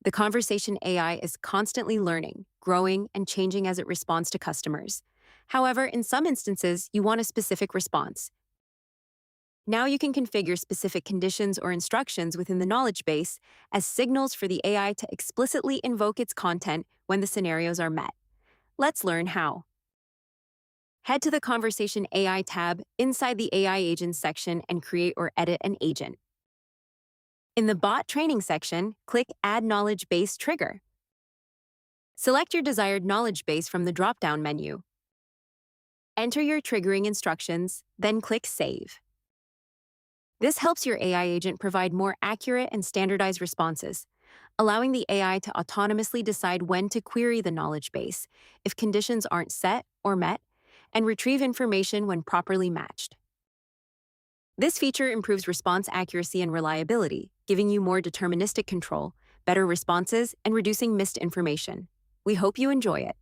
The conversation AI is constantly learning, growing, and changing as it responds to customers. However, in some instances, you want a specific response. Now you can configure specific conditions or instructions within the knowledge base as signals for the AI to explicitly invoke its content when the scenarios are met. Let's learn how. Head to the Conversation AI tab inside the AI Agents section and create or edit an agent. In the Bot Training section, click Add Knowledge Base Trigger. Select your desired knowledge base from the drop-down menu. Enter your triggering instructions, then click Save. This helps your AI agent provide more accurate and standardized responses, allowing the AI to autonomously decide when to query the knowledge base if conditions aren't set or met, and retrieve information when properly matched. This feature improves response accuracy and reliability, giving you more deterministic control, better responses, and reducing missed information. We hope you enjoy it.